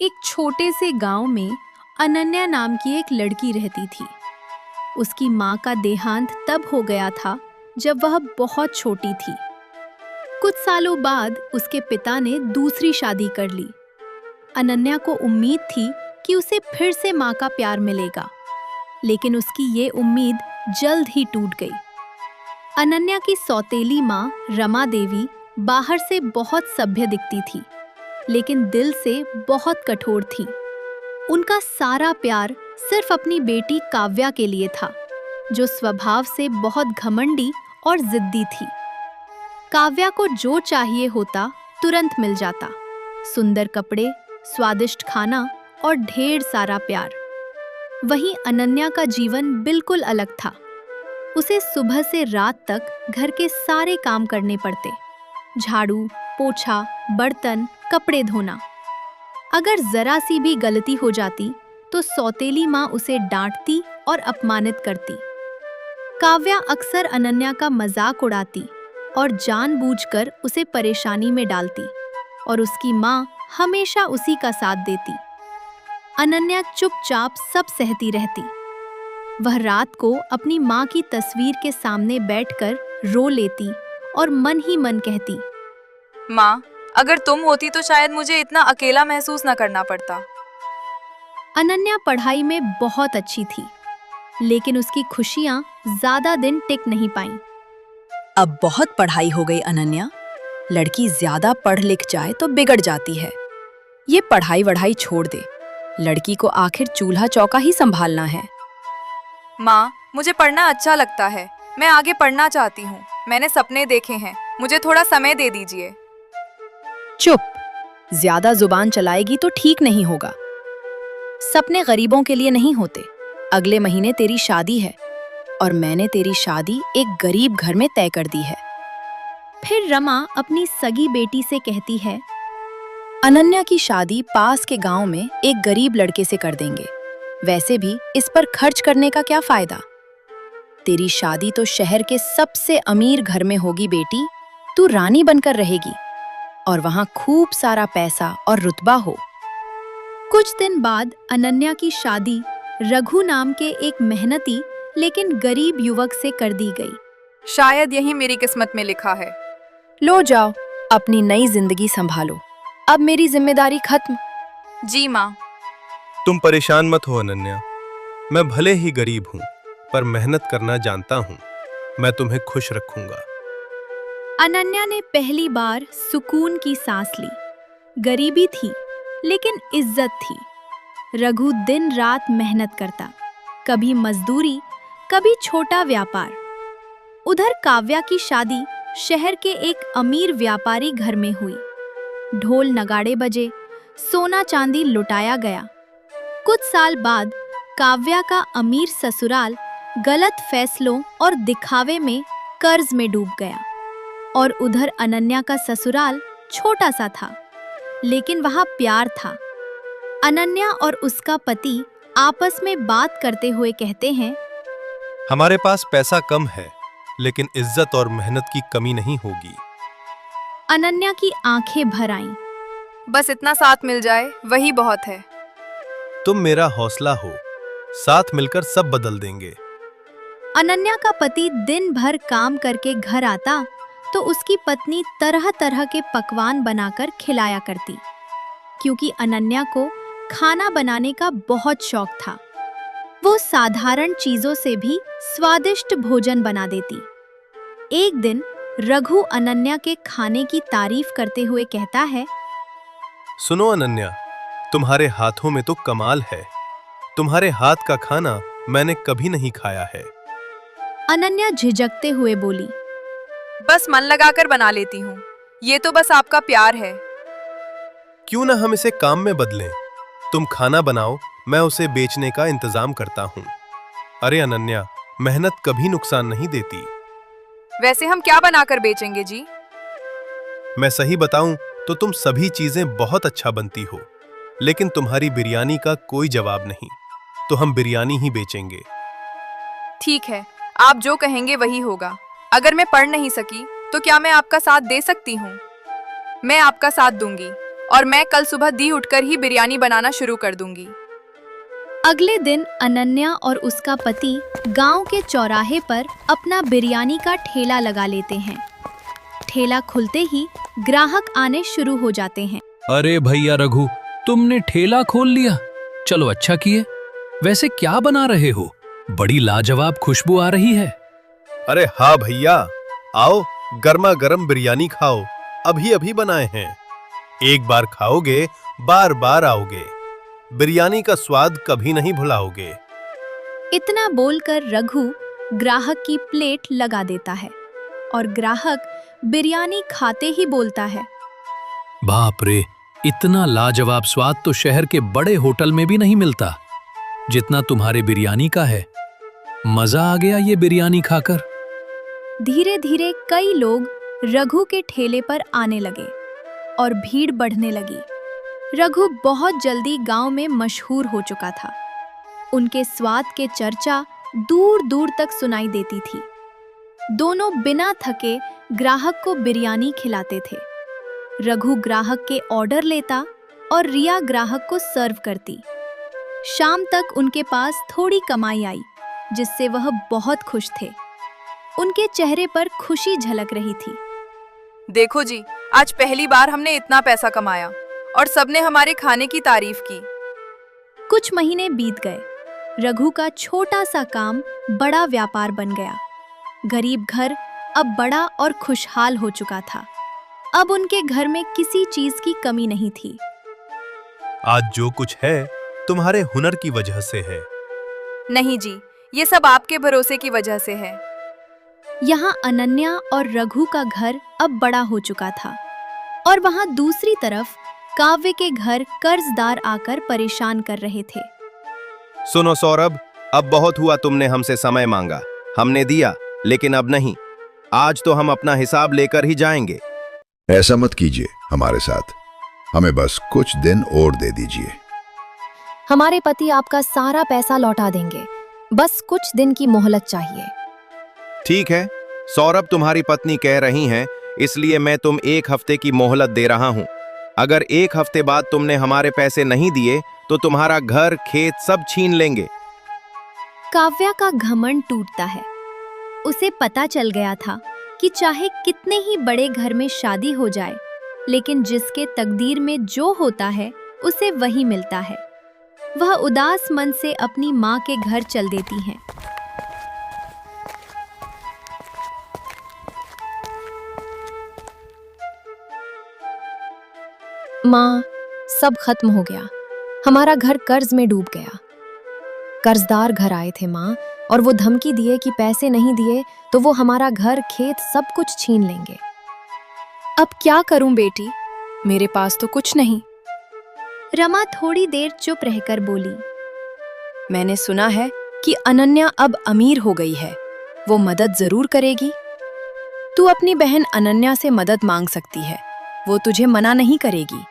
एक छोटे से गांव में अनन्या नाम की एक लड़की रहती थी। उसकी माँ का देहांत तब हो गया था जब वह बहुत छोटी थी। कुछ सालों बाद उसके पिता ने दूसरी शादी कर ली। अनन्या को उम्मीद थी कि उसे फिर से माँ का प्यार मिलेगा, लेकिन उसकी ये उम्मीद जल्द ही टूट गई। अनन्या की सौतेली माँ रमा देवी बाहर से बहुत सभ्य दिखती थी, लेकिन दिल से बहुत कठोर थी। उनका सारा प्यार सिर्फ अपनी बेटी काव्या के लिए था, जो स्वभाव से बहुत घमंडी और जिद्दी थी। काव्या को जो चाहिए होता तुरंत मिल जाता, सुंदर कपड़े, स्वादिष्ट खाना और ढेर सारा प्यार। वहीं अनन्या का जीवन बिल्कुल अलग था। उसे सुबह से रात तक घर के सारे काम करने पड़ते, झाड़ू, पोछा, बर्तन, कपड़े धोना। अगर जरा सी भी गलती हो जाती तो सौतेली माँ उसे डांटती और अपमानित करती। काव्या अक्सर अनन्या का मजाक उड़ाती और जानबूझकर उसे परेशानी में डालती, और उसकी माँ हमेशा उसी का साथ देती। अनन्या चुपचाप सब सहती रहती। वह रात को अपनी माँ की तस्वीर के सामने बैठकर रो लेती और मन ही मन कहती, माँ, अगर तुम होती तो शायद मुझे इतना अकेला महसूस न करना पड़ता। अनन्या पढ़ाई में बहुत अच्छी थी, लेकिन उसकी खुशियां ज्यादा दिन टिक नहीं पाईं। अब बहुत पढ़ाई हो गई अनन्या। लड़की ज्यादा पढ़ लिख जाए तो बिगड़ जाती है। ये पढ़ाई वढ़ाई छोड़ दे। लड़की को आखिर चूल्हा चौका ही संभालना है। माँ, मुझे पढ़ना अच्छा लगता है। मैं आगे पढ़ना चाहती हूँ। मैंने सपने देखे हैं। मुझे थोड़ा समय दे दीजिए। चुप। ज्यादा जुबान चलाएगी तो ठीक नहीं होगा। सपने गरीबों के लिए नहीं होते। अगले महीने तेरी शादी है और मैंने तेरी शादी एक गरीब घर में तय कर दी है। फिर रमा अपनी सगी बेटी से कहती है, अनन्या की शादी पास के गांव में एक गरीब लड़के से कर देंगे। वैसे भी इस पर खर्च करने का क्या फायदा। तेरी शादी तो शहर के सबसे अमीर घर में होगी बेटी। तू रानी बनकर रहेगी और वहां खूब सारा पैसा और रुतबा हो। कुछ दिन बाद अनन्या की शादी रघु नाम के एक मेहनती लेकिन गरीब युवक से कर दी गई। शायद यही मेरी किस्मत में लिखा है। लो जाओ, अपनी नई जिंदगी संभालो। अब मेरी जिम्मेदारी खत्म। जी माँ। तुम परेशान मत हो अनन्या। मैं भले ही गरीब हूँ, पर मेहनत करना जानता हूँ। मैं तुम्हें खुश रखूंगा। अनन्या ने पहली बार सुकून की सांस ली। गरीबी थी, लेकिन इज्जत थी। रघु दिन रात मेहनत करता, कभी मजदूरी, कभी छोटा व्यापार। उधर काव्या की शादी शहर के एक अमीर व्यापारी घर में हुई। ढोल नगाड़े बजे, सोना चांदी लुटाया गया। कुछ साल बाद काव्या का अमीर ससुराल गलत फैसलों और दिखावे में कर्ज में डूब गया, और उधर अनन्या का ससुराल छोटा सा था, लेकिन वहाँ प्यार था। अनन्या और उसका पति आपस में बात करते हुए कहते हैं, हमारे पास पैसा कम है, लेकिन इज्जत और मेहनत की कमी नहीं होगी। अनन्या की आंखें भर आईं। बस इतना साथ मिल जाए वही बहुत है। तुम मेरा हौसला हो। साथ मिलकर सब बदल देंगे। अनन्या का पति दिन भर काम करके घर आता तो उसकी पत्नी तरह तरह के पकवान बनाकर खिलाया करती, क्योंकि अनन्या को खाना बनाने का बहुत शौक था। वो साधारण चीजों से भी स्वादिष्ट भोजन बना देती। एक दिन रघु अनन्या के खाने की तारीफ करते हुए कहता है, सुनो अनन्या, तुम्हारे हाथों में तो कमाल है। तुम्हारे हाथ का खाना मैंने कभी नहीं खाया है। अनन्या झिझकते हुए बोली, बस मन लगाकर बना लेती हूँ। ये तो बस आपका प्यार है। क्यों ना हम इसे काम में बदलें। तुम खाना बनाओ, मैं उसे बेचने का इंतजाम करता हूँ। अरे अनन्या, मेहनत कभी नुकसान नहीं देती। वैसे हम क्या बनाकर बेचेंगे जी? मैं सही बताऊं तो तुम सभी चीजें बहुत अच्छा बनती हो, लेकिन तुम्हारी बिरयानी का कोई जवाब नहीं। तो हम बिरयानी ही बेचेंगे। ठीक है, आप जो कहेंगे वही होगा। अगर मैं पढ़ नहीं सकी तो क्या मैं आपका साथ दे सकती हूँ? मैं आपका साथ दूंगी और मैं कल सुबह दी उठकर ही बिरयानी बनाना शुरू कर दूंगी। अगले दिन अनन्या और उसका पति गांव के चौराहे पर अपना बिरयानी का ठेला लगा लेते हैं। ठेला खुलते ही ग्राहक आने शुरू हो जाते हैं। अरे भैया रघु, तुमने ठेला खोल लिया, चलो अच्छा किए। वैसे क्या बना रहे हो? बड़ी लाजवाब खुशबू आ रही है। अरे हाँ भैया, आओ गर्मा गर्म बिरयानी खाओ, अभी अभी बनाए हैं। एक बार खाओगे बार बार आओगे, बिरयानी का स्वाद कभी नहीं भुलाओगे। इतना बोलकर रघु ग्राहक की प्लेट लगा देता है और ग्राहक बिरयानी खाते ही बोलता है, बाप रे, इतना लाजवाब स्वाद तो शहर के बड़े होटल में भी नहीं मिलता जितना तुम्हारे बिरयानी का है। मजा आ गया ये बिरयानी खाकर। धीरे धीरे कई लोग रघु के ठेले पर आने लगे और भीड़ बढ़ने लगी। रघु बहुत जल्दी गांव में मशहूर हो चुका था। उनके स्वाद के चर्चा दूर दूर तक सुनाई देती थी। दोनों बिना थके ग्राहक को बिरयानी खिलाते थे। रघु ग्राहक के ऑर्डर लेता और रिया ग्राहक को सर्व करती। शाम तक उनके पास थोड़ी कमाई आई, जिससे वह बहुत खुश थे। उनके चेहरे पर खुशी झलक रही थी। देखो जी, आज पहली बार हमने इतना पैसा कमाया और सबने हमारे खाने की तारीफ की। कुछ महीने बीत गए। रघु का छोटा सा काम बड़ा व्यापार बन गया। गरीब घर अब बड़ा और खुशहाल हो चुका था। अब उनके घर में किसी चीज की कमी नहीं थी। आज जो कुछ है तुम्हारे हुनर की वजह से है। नहीं जी, ये सब आपके भरोसे की वजह से है। यहाँ अनन्या और रघु का घर अब बड़ा हो चुका था और वहाँ दूसरी तरफ काव्य के घर कर्जदार आकर परेशान कर रहे थे। सुनो सौरभ, अब बहुत हुआ, तुमने हमसे समय मांगा, हमने दिया, लेकिन अब नहीं। आज तो हम अपना हिसाब लेकर ही जाएंगे। ऐसा मत कीजिए हमारे साथ, हमें बस कुछ दिन और दे दीजिए। हमारे पति आपका सारा पैसा लौटा देंगे, बस कुछ दिन की मोहलत चाहिए। ठीक है, सौरभ तुम्हारी पत्नी कह रही हैं, इसलिए मैं तुम 1 हफ्ते की मोहलत दे रहा हूं। अगर 1 हफ्ते बाद तुमने हमारे पैसे नहीं दिए तो तुम्हारा घर खेत सब छीन लेंगे। काव्या का घमंड टूटता है। उसे पता चल गया था कि चाहे कितने ही बड़े घर में शादी हो जाए, लेकिन जिसके तकदीर में जो होता है उसे वही मिलता है। वह उदास मन से अपनी माँ के घर चल देती हैं। माँ, सब खत्म हो गया। हमारा घर कर्ज में डूब गया। कर्जदार घर आए थे माँ, और वो धमकी दिए कि पैसे नहीं दिए तो वो हमारा घर खेत सब कुछ छीन लेंगे। अब क्या करूं बेटी, मेरे पास तो कुछ नहीं। रमा थोड़ी देर चुप रहकर बोली, मैंने सुना है कि अनन्या अब अमीर हो गई है, वो मदद जरूर करेगी। तू अपनी बहन अनन्या से मदद मांग सकती है, वो तुझे मना नहीं करेगी।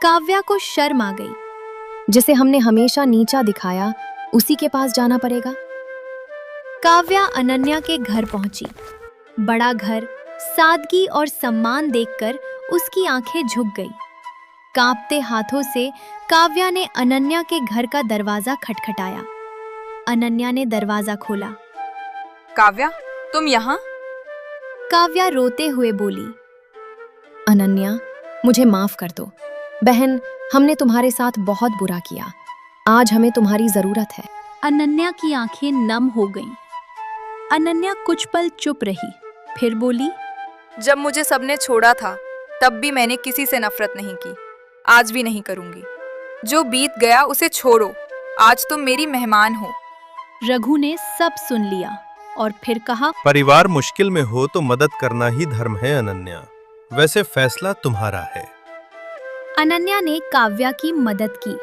काव्या को शर्म आ गई। जिसे हमने हमेशा नीचा दिखाया, उसी के पास जाना पड़ेगा। काव्या अनन्या के घर पहुंची। बड़ा घर, सादगी और सम्मान देखकर उसकी आंखें झुक गई। कांपते हाथों से काव्या ने अनन्या के घर का दरवाजा खटखटाया। अनन्या ने दरवाजा खोला। काव्या, तुम यहाँ? काव्या रोते हुए बोली, अनन्या, मुझे माफ कर दो। बहन, हमने तुम्हारे साथ बहुत बुरा किया। आज हमें तुम्हारी जरूरत है। अनन्या की आंखें नम हो गईं। अनन्या कुछ पल चुप रही, फिर बोली, जब मुझे सबने छोड़ा था तब भी मैंने किसी से नफरत नहीं की, आज भी नहीं करूंगी। जो बीत गया उसे छोड़ो, आज तुम मेरी मेहमान हो। रघु ने सब सुन लिया और फिर कहा, परिवार मुश्किल में हो तो मदद करना ही धर्म है अनन्या, वैसे फैसला तुम्हारा है। अनन्या ने काव्या की मदद की,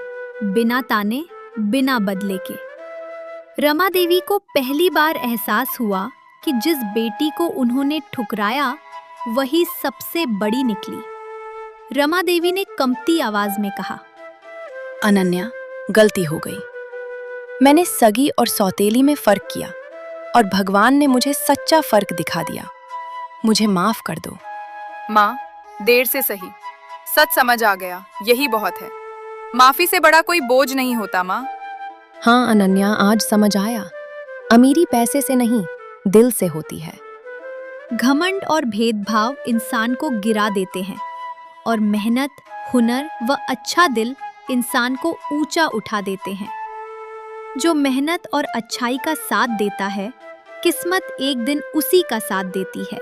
बिना ताने, बिना बदले के। रमा देवी को पहली बार एहसास हुआ कि जिस बेटी को उन्होंने ठुकराया वही सबसे बड़ी निकली। रमा देवी ने कंपती आवाज में कहा, अनन्या, गलती हो गई। मैंने सगी और सौतेली में फर्क किया और भगवान ने मुझे सच्चा फर्क दिखा दिया। मुझे माफ कर दो। माँ, देर से सही, सच समझ आ गया, यही बहुत है। माफी से बड़ा कोई बोझ नहीं होता माँ। हाँ अनन्या, आज समझ आया, अमीरी पैसे से नहीं, दिल से होती है। घमंड और भेदभाव इंसान को गिरा देते हैं और मेहनत, हुनर व अच्छा दिल इंसान को ऊंचा उठा देते हैं। जो मेहनत और अच्छाई का साथ देता है, किस्मत एक दिन उसी का साथ देती है।